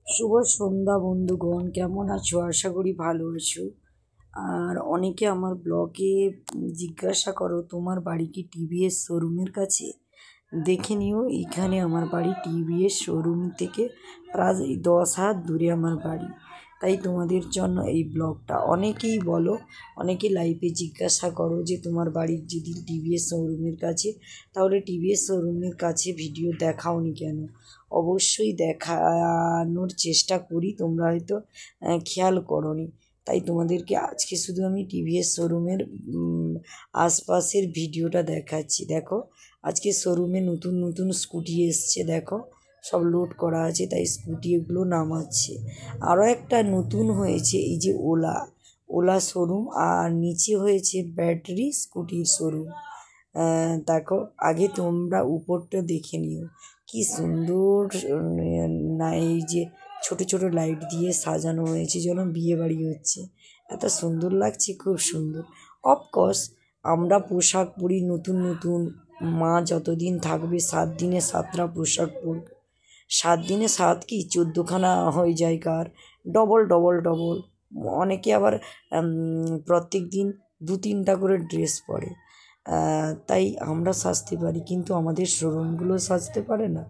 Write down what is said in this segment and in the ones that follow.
শুভ সন্ধ্যা বন্ধুগণ, কেমন আছো? আশা করি ভালো আছো। আর অনেকে আমার ব্লগে জিজ্ঞাসা করো তোমার বাড়ি কি টিভিএস শোরুমের কাছে। দেখে নিও, এইখানে আমার বাড়ি টিভিএস শোরুম থেকে প্রায় 10 হাত দূরে আমার বাড়ি। তাই তোমাদের জন্য এই ব্লগটা। অনেকেই বলো, অনেকে লাইভে জিজ্ঞাসা করো যে তোমার বাড়ির যদি টিভিএস শোরুমের কাছে, তাহলে টিভিএস শোরুমের কাছে ভিডিও দেখাওনি কেন? অবশ্যই দেখানোর চেষ্টা করি, তোমরা হয়তো খেয়াল করোনি। তাই তোমাদেরকে আজকে শুধু আমি টিভিএস শোরুমের আশপাশের ভিডিওটা দেখাচ্ছি। দেখো, আজকে শোরুমে নতুন নতুন স্কুটি এসছে, দেখো সব লোড করা আছে, তাই স্কুটি এগুলো নামাচ্ছে। আরও একটা নতুন হয়েছে, এই যে ওলা ওলা শোরুম, আর নিচে হয়েছে ব্যাটারি স্কুটির শোরুম। দেখো, আগে তোমরা উপরটা দেখে নিও, কি সুন্দর। না, এই যে ছোট ছোট লাইট দিয়ে সাজানো হয়েছে, যেন বিয়ে বাড়ি হচ্ছে। এত সুন্দর লাগছে, খুব সুন্দর। অফকোর্স আমরা পোশাক পরি নতুন নতুন। মা যতদিন থাকবে 7 দিনে 7টা পোশাক পরবে। 7 দিনে 7 কি 14খানা হয়ে যায় কার, ডবল ডবল ডবল। অনেকে আবার প্রত্যেক দিন 2-3টা করে ড্রেস পরে। তাই আমরা সাজতে পারি, কিন্তু আমাদের শোরুমগুলো সাজতে পারে না।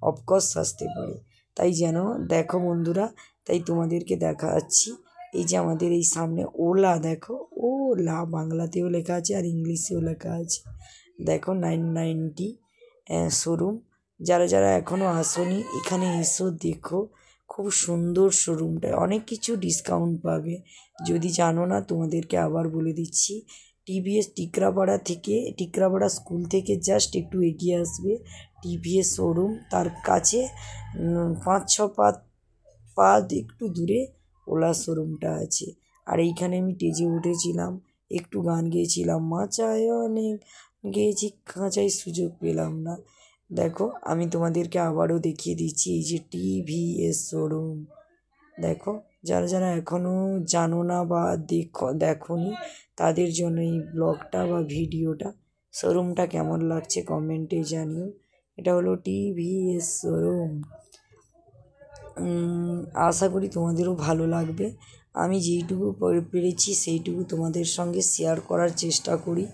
অফকোর্স সাজতে পারে। তাই যেন দেখো বন্ধুরা, তাই তোমাদেরকে দেখাচ্ছি। এই যে আমাদের এই সামনে ওলা, দেখো ওলা বাংলাতেও লেখা আছে আর ইংলিশেও লেখা আছে। দেখো 990 শোরুম। যারা যারা এখনও আসোনি, এখানে এসো, দেখো খুব সুন্দর শোরুমটা। অনেক কিছু ডিসকাউন্ট পাবে। যদি জানো না, তোমাদেরকে আবার বলে দিচ্ছি। টিভিএস টিকরাপাড়া স্কুল থেকে জাস্ট একটু এগিয়ে আসবে টিভিএস শোরুম। তার কাছে 5-6 পা একটু দূরে ওলা শোরুমটা আছে। আর এইখানে আমি স্টেজে উঠেছিলাম, একটু গান গেয়েছিলাম, মাচায় অনেক গেয়েছি, খাঁচায় সুযোগ পেলাম না। দেখো, আমি তোমাদেরকে আবারও দেখিয়ে দিচ্ছি, এই যে টিভিএস শোরুম। দেখো, যারা যারা এখনও জানো না বা দেখোনি, তাদের জন্য এই ব্লগটা বা ভিডিওটা। শোরুমটা কেমন লাগছে কমেন্টে জানিও। এটা হলো টিভিএস শোরুম। আশা করি তোমাদেরও ভালো লাগবে। আমি যেইটুকু পেরেছি সেইটুকু তোমাদের সঙ্গে শেয়ার করার চেষ্টা করি।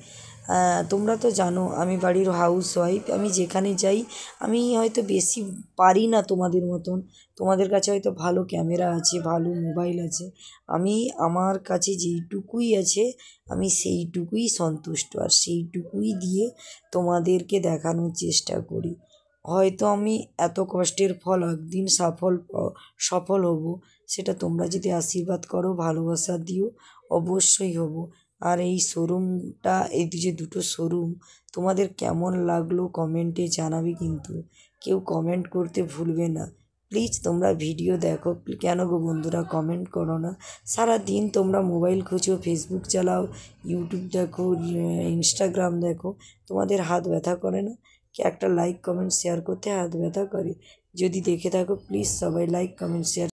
তোমরা তো জানো আমি বাড়ির হাউসওয়াইফ। আমি যেখানে যাই, আমি হয়তো বেশি পারি না তোমাদের মতন। তোমাদের কাছে হয়তো ভালো ক্যামেরা আছে, ভালো মোবাইল আছে। আমি আমার কাছে যেইটুকুই আছে, আমি সেইটুকুই সন্তুষ্ট, আর সেইটুকুই দিয়ে তোমাদেরকে দেখানোর চেষ্টা করি। হয়তো আমি এত কষ্টের ফল একদিন সফল হব, সেটা তোমরা যদি আশীর্বাদ করো, ভালোবাসা দিও, অবশ্যই হব। আর এই শোরুমটা, এই যে দুটো শোরুম, তোমাদের কেমন লাগলো কমেন্টে জানাবে, কিন্তু কেউ কমেন্ট করতে ভুলবে না। প্লিজ তোমরা ভিডিও দেখো। কেন গো বন্ধুরা কমেন্ট করো না? সারা দিন তোমরা মোবাইল খোঁজো, ফেসবুক চালাও, ইউটিউব দেখো, ইনস্টাগ্রাম দেখো, তোমাদের হাত ব্যথা করে না? কি একটা লাইক কমেন্ট শেয়ার করতে হাত ব্যথা করে? যদি দেখে থাকো, প্লিজ সবাই লাইক কমেন্ট শেয়ার